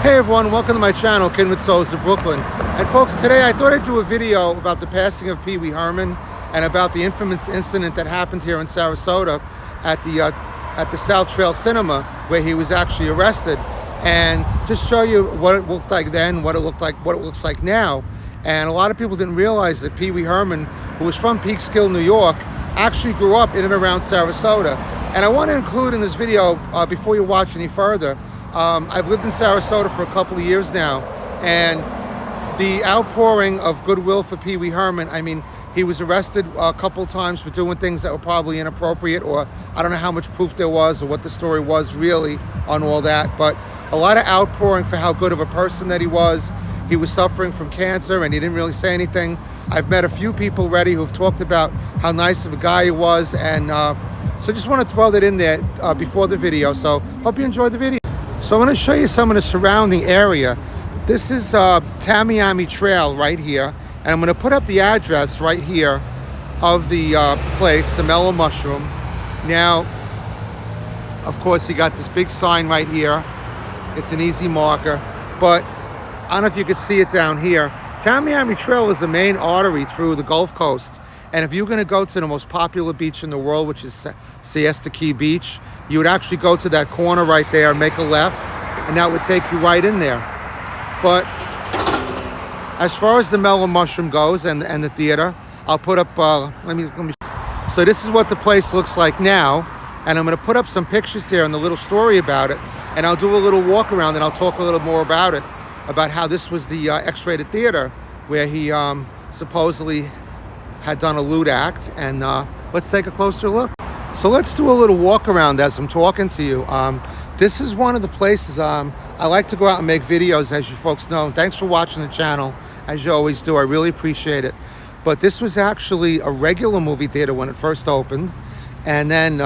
Hey everyone, welcome to my channel, Kindred Souls of Brooklyn. And folks, today I thought I'd do a video about the passing of Wee Herman and about the infamous incident that happened here in Sarasota at the South Trail Cinema, where he was actually arrested, and just show you what it looked like then, what it looks like now. And a lot of people didn't realize that Wee Herman, who was from Peekskill, New York, actually grew up in and around Sarasota. And I want to include in this video, before you watch any further, I've lived in Sarasota for a couple of years now, and the outpouring of goodwill for Wee Herman, I mean, he was arrested a couple of times for doing things that were probably inappropriate, or I don't know how much proof there was or what the story was really on all that, but a lot of outpouring for how good of a person that he was. He was suffering from cancer and he didn't really say anything. I've met a few people already who've talked about how nice of a guy he was, and so just want to throw that in there before the video. So hope you enjoyed the video. So I'm going to show you some of the surrounding area. This is Tamiami Trail right here, and I'm going to put up the address right here of the place, the Mellow Mushroom. Now, of course, you got this big sign right here. It's an easy marker, but I don't know if you could see it down here. Tamiami Trail is the main artery through the Gulf Coast. And if you're going to go to the most popular beach in the world, which is Siesta Key Beach, you would actually go to that corner right there, make a left, and that would take you right in there. But as far as the Mellow Mushroom goes and the theater, I'll put up, let me. So this is what the place looks like now. And I'm going to put up some pictures here and the little story about it. And I'll do a little walk around and I'll talk a little more about it, about how this was the X-rated theater where he supposedly had done a lewd act. And let's take a closer look. So let's do a little walk around as I'm talking to you. This is one of the places I like to go out and make videos, as you folks know. Thanks for watching the channel, as you always do. I really appreciate it. But this was actually a regular movie theater when it first opened. And then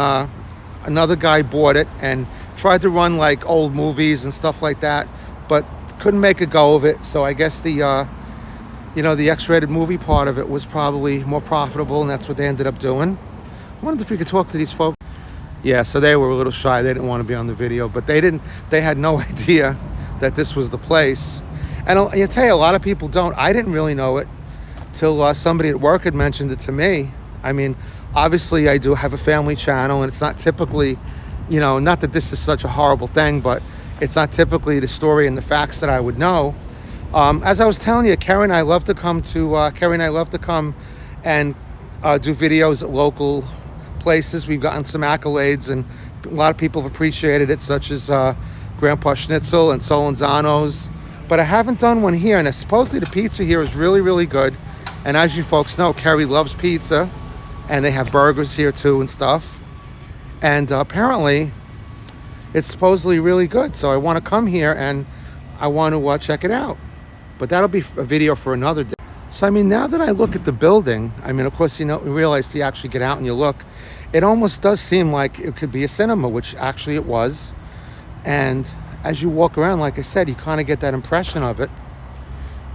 another guy bought it and tried to run like old movies and stuff like that, but couldn't make a go of it. So I guess the the X-rated movie part of it was probably more profitable, and that's what they ended up doing. I wondered if we could talk to these folks. Yeah, so they were a little shy. They didn't want to be on the video, but they had no idea that this was the place. And I tell you, a lot of people don't. I didn't really know it till somebody at work had mentioned it to me. I mean, obviously I do have a family channel, and it's not typically, not that this is such a horrible thing, but it's not typically the story and the facts that I would know. As I was telling you, Kerry and I love to come and do videos at local places. We've gotten some accolades, and a lot of people have appreciated it, such as Grandpa Schnitzel and Solenzano's. But I haven't done one here, and supposedly the pizza here is really, really good. And as you folks know, Kerry loves pizza, and they have burgers here too and stuff. And apparently, it's supposedly really good. So I want to come here and I want to check it out. But that'll be a video for another day. So I mean, now that I look at the building, I mean, of course, you realize you actually get out and you look, it almost does seem like it could be a cinema, which actually it was. And as you walk around, like I said, you kind of get that impression of it.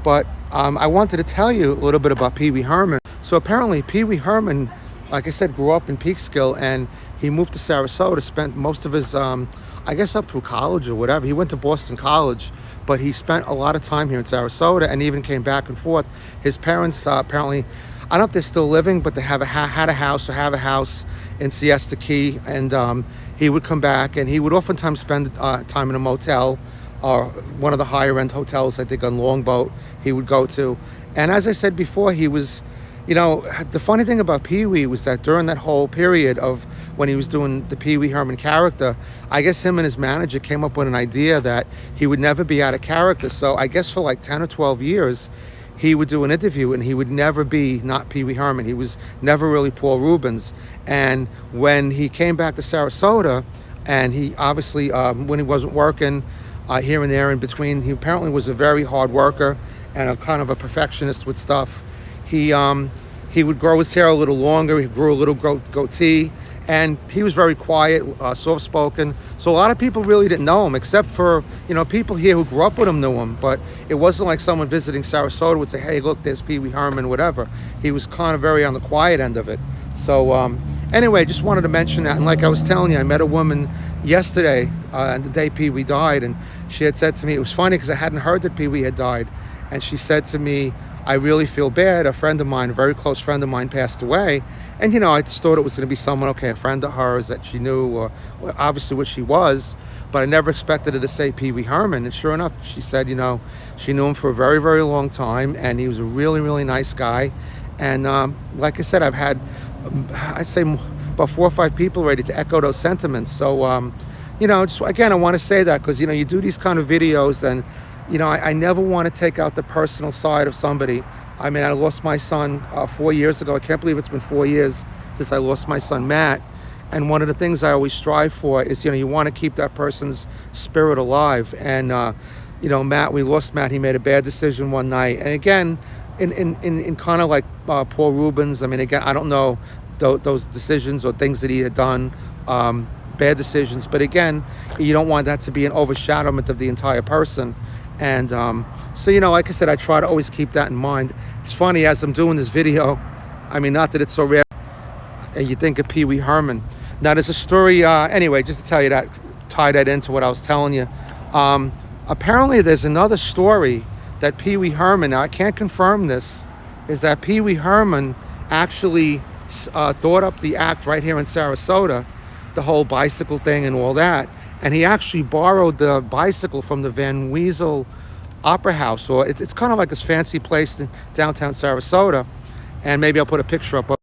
But I wanted to tell you a little bit about Wee Herman. So apparently Wee Herman, like I said, grew up in Peekskill, and he moved to Sarasota, spent most of his, I guess up through college or whatever. He went to Boston College, but he spent a lot of time here in Sarasota and even came back and forth. His parents apparently, I don't know if they're still living, but they have have a house in Siesta Key, and he would come back and he would oftentimes spend time in a motel or one of the higher end hotels, I think on Longboat, he would go to. And as I said before, he was, the funny thing about Pee-wee was that during that whole period of when he was doing the Wee Herman character, I guess him and his manager came up with an idea that he would never be out of character. So I guess for like 10 or 12 years, he would do an interview and he would never be not Wee Herman. He was never really Paul Reubens. And when he came back to Sarasota, and he obviously, when he wasn't working here and there in between, he apparently was a very hard worker and a kind of a perfectionist with stuff. He would grow his hair a little longer. He grew a little goatee, and he was very quiet, soft-spoken. So a lot of people really didn't know him, except for people here who grew up with him knew him. But it wasn't like someone visiting Sarasota would say, "Hey, look, there's Wee Herman," whatever. He was kind of very on the quiet end of it. So anyway, just wanted to mention that. And like I was telling you, I met a woman yesterday, the day Pee Wee died, and she had said to me, it was funny because I hadn't heard that Pee Wee had died, and she said to me, I really feel bad. A friend of mine, a very close friend of mine, passed away. And, I just thought it was going to be someone, okay, a friend of hers that she knew, or obviously what she was, but I never expected her to say Pee Wee Herman. And sure enough, she said, she knew him for a very, very long time, and he was a really, really nice guy. And like I said, I've had, I'd say about 4 or 5 people ready to echo those sentiments. So, just again, I want to say that because, you do these kind of videos, and, I never want to take out the personal side of somebody. I mean, I lost my son 4 years ago. I can't believe it's been 4 years since I lost my son, Matt. And one of the things I always strive for is, you want to keep that person's spirit alive. And, Matt, we lost Matt. He made a bad decision one night. And again, in kind of like Paul Reubens, I mean, again, I don't know those decisions or things that he had done, bad decisions. But again, you don't want that to be an overshadowment of the entire person. And so, like I said, I try to always keep that in mind. It's funny, as I'm doing this video, I mean, not that it's so rare, and you think of Pee Wee Herman. Now, there's a story, anyway, just to tell you that, tie that into what I was telling you. Apparently, there's another story that Pee Wee Herman, now I can't confirm this, is that Pee Wee Herman actually thought up the act right here in Sarasota, the whole bicycle thing and all that. And he actually borrowed the bicycle from the Van Wezel Opera House, or it's kind of like this fancy place in downtown Sarasota. And maybe I'll put a picture up.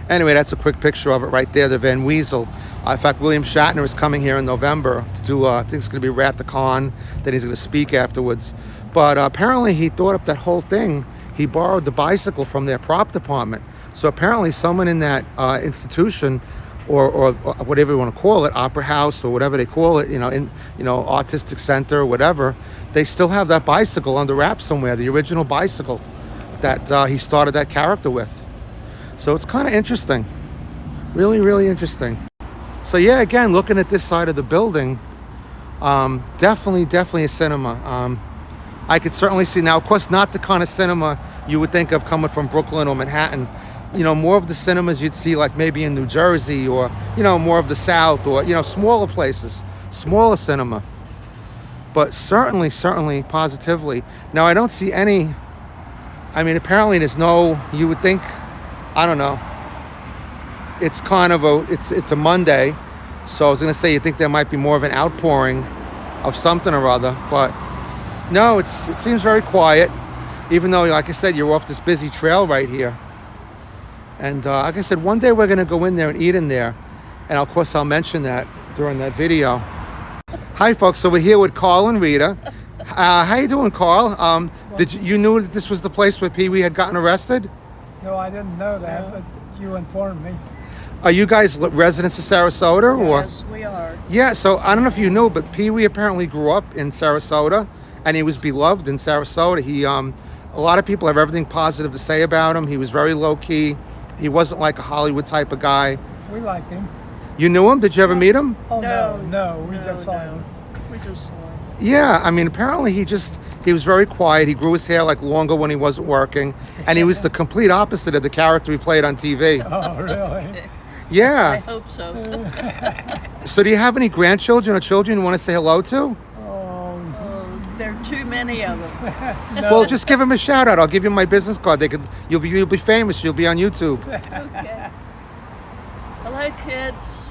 Anyway, that's a quick picture of it right there, the Van Wezel. In fact, William Shatner is coming here in November to do, I think it's going to be Rat the Con, then he's going to speak afterwards. But apparently he thought up that whole thing. He borrowed the bicycle from their prop department. So apparently someone in that institution, or whatever you want to call it, opera house or whatever they call it, artistic center or whatever, they still have that bicycle under wraps somewhere, the original bicycle that he started that character with. So it's kind of interesting, really, really interesting. So yeah, again, looking at this side of the building, definitely a cinema. I could certainly see now, of course, not the kind of cinema you would think of coming from Brooklyn or Manhattan. More of the cinemas you'd see like maybe in New Jersey, or, more of the South, or, smaller places, smaller cinema. But certainly, positively. Now, I don't see any, I mean, apparently there's no, you would think, I don't know. It's kind of it's a Monday. So I was going to say, you think there might be more of an outpouring of something or other. But no, it seems very quiet. Even though, like I said, you're off this busy trail right here. And like I said, one day we're going to go in there and eat in there. And of course, I'll mention that during that video. Hi, folks. So we're here with Colin Rita. How you doing, Carl? Did you knew that this was the place where Pee Wee had gotten arrested? No, I didn't know that, but you informed me. Are you guys residents of Sarasota? Or? Yes, we are. Yeah, so I don't know if you knew, but Pee Wee apparently grew up in Sarasota, and he was beloved in Sarasota. He, a lot of people have everything positive to say about him. He was very low-key. He wasn't like a Hollywood type of guy. We liked him. You knew him? Did you ever meet him? Oh, no, we just saw him. We just saw him. Yeah, I mean, apparently he was very quiet. He grew his hair like longer when he wasn't working, and he was the complete opposite of the character he played on TV. Oh, really? Yeah. I hope so. So do you have any grandchildren or children you want to say hello to? Oh, There are too many of them. no. Well, just give him a shout out. I'll give you my business card. You'll be famous. You'll be on YouTube. Okay. Hello, kids.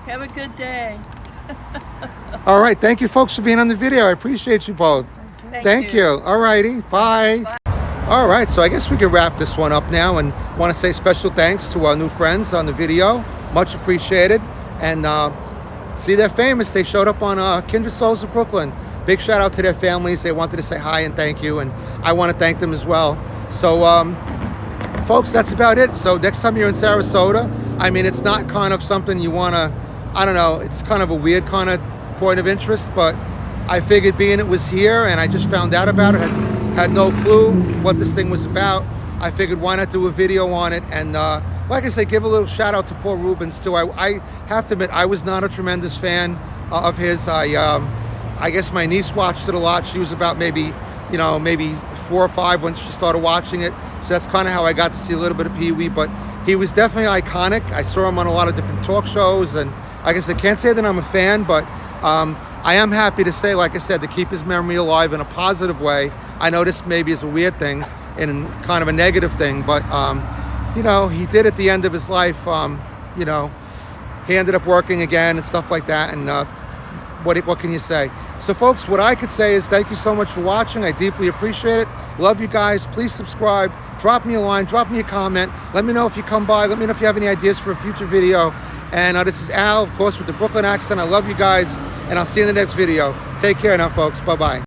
Have a good day. All right. Thank you, folks, for being on the video. I appreciate you both. Thank you. All righty. Bye. All right. So I guess we can wrap this one up now, and want to say special thanks to our new friends on the video. Much appreciated. And see, they're famous. They showed up on Kindred Souls of Brooklyn. Big shout out to their families. They wanted to say hi and thank you, and I want to thank them as well. So, folks, that's about it. So next time you're in Sarasota, I mean, it's not kind of something you want to, I don't know, it's kind of a weird kind of point of interest, but I figured being it was here and I just found out about it, had no clue what this thing was about, I figured why not do a video on it. And like I say, give a little shout out to Paul Reubens too. I have to admit, I was not a tremendous fan of his. I guess my niece watched it a lot. She was about maybe 4 or 5 when she started watching it. So that's kind of how I got to see a little bit of Pee Wee. But he was definitely iconic. I saw him on a lot of different talk shows, and Like I said, can't say that I'm a fan, but I am happy to say, like I said, to keep his memory alive in a positive way. I know this maybe is a weird thing and kind of a negative thing, but you know, he did at the end of his life, you know, he ended up working again and stuff like that. And what can you say? So folks, what I could say is thank you so much for watching. I deeply appreciate it. Love you guys. Please subscribe. Drop me a line. Drop me a comment. Let me know if you come by. Let me know if you have any ideas for a future video. And this is Al, of course, with the Brooklyn accent. I love you guys, and I'll see you in the next video. Take care now, folks. Bye-bye.